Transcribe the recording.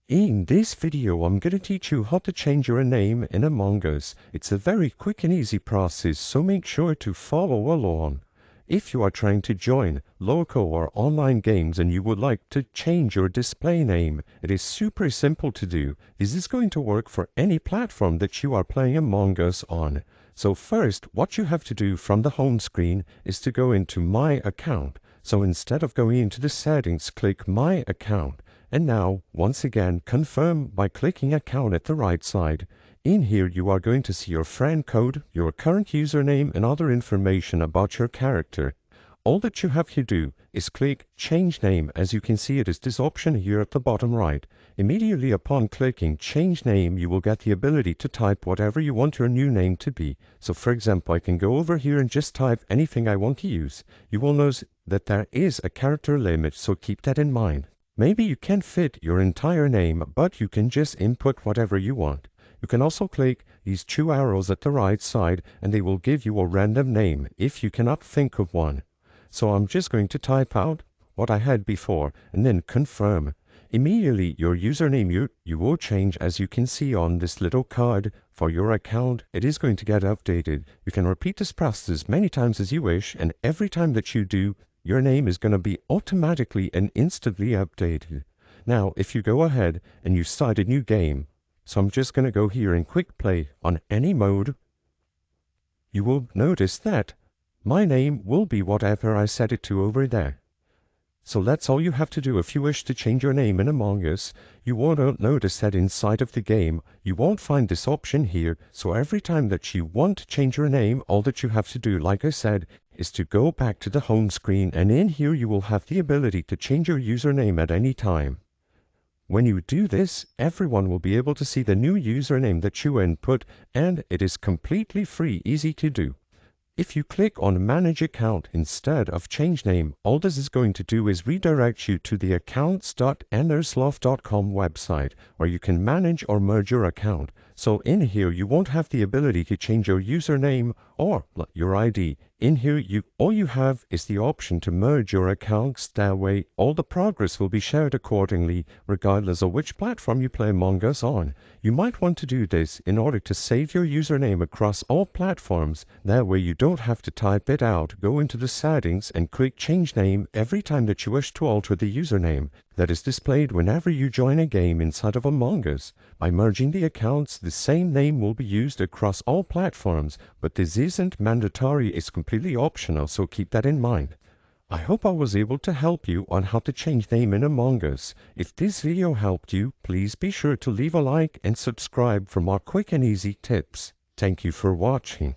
In this video, I'm going to teach you how to change your name in Among Us. It's a very quick and easy process, so make sure to follow along. If you are trying to join local or online games and you would like to change your display name, it is super simple to do. This is going to work for any platform that you are playing Among Us on. So first, what you have to do from the home screen is to go into My Account. So instead of going into the settings, click My Account. And now, once again, confirm by clicking Account at the right side. In here, you are going to see your friend code, your current username, and other information about your character. All that you have to do is click Change Name. As you can see, it is this option here at the bottom right. Immediately upon clicking Change Name, you will get the ability to type whatever you want your new name to be. So for example, I can go over here and just type anything I want to use. You will notice that there is a character limit, so keep that in mind. Maybe you can't fit your entire name, but you can just input whatever you want. You can also click these two arrows at the right side and they will give you a random name if you cannot think of one. So I'm just going to type out what I had before and then confirm. Immediately your username you will change, as you can see on this little card for your account. It is going to get updated. You can repeat this process as many times as you wish, and every time that you do, your name is going to be automatically and instantly updated. Now, if you go ahead and you start a new game, so I'm just going to go here and quick play on any mode, you will notice that my name will be whatever I set it to over there. So that's all you have to do if you wish to change your name in Among Us. You won't notice that inside of the game, you won't find this option here. So every time that you want to change your name, all that you have to do, like I said, is to go back to the home screen, and in here you will have the ability to change your username at any time. When you do this, everyone will be able to see the new username that you input, and it is completely free, easy to do. If you click on Manage Account instead of Change Name, all this is going to do is redirect you to the accounts.endersloth.com website, where you can manage or merge your account. So in here, you won't have the ability to change your username or your ID. In here, all you have is the option to merge your accounts. That way, all the progress will be shared accordingly, regardless of which platform you play Among Us on. You might want to do this in order to save your username across all platforms. That way, you don't have to type it out, go into the settings, and click Change Name every time that you wish to alter the username that is displayed whenever you join a game inside of Among Us. By merging the accounts, the same name will be used across all platforms, but this isn't mandatory, it's completely optional, so keep that in mind. I hope I was able to help you on how to change name in Among Us. If this video helped you, please be sure to leave a like and subscribe for more quick and easy tips. Thank you for watching.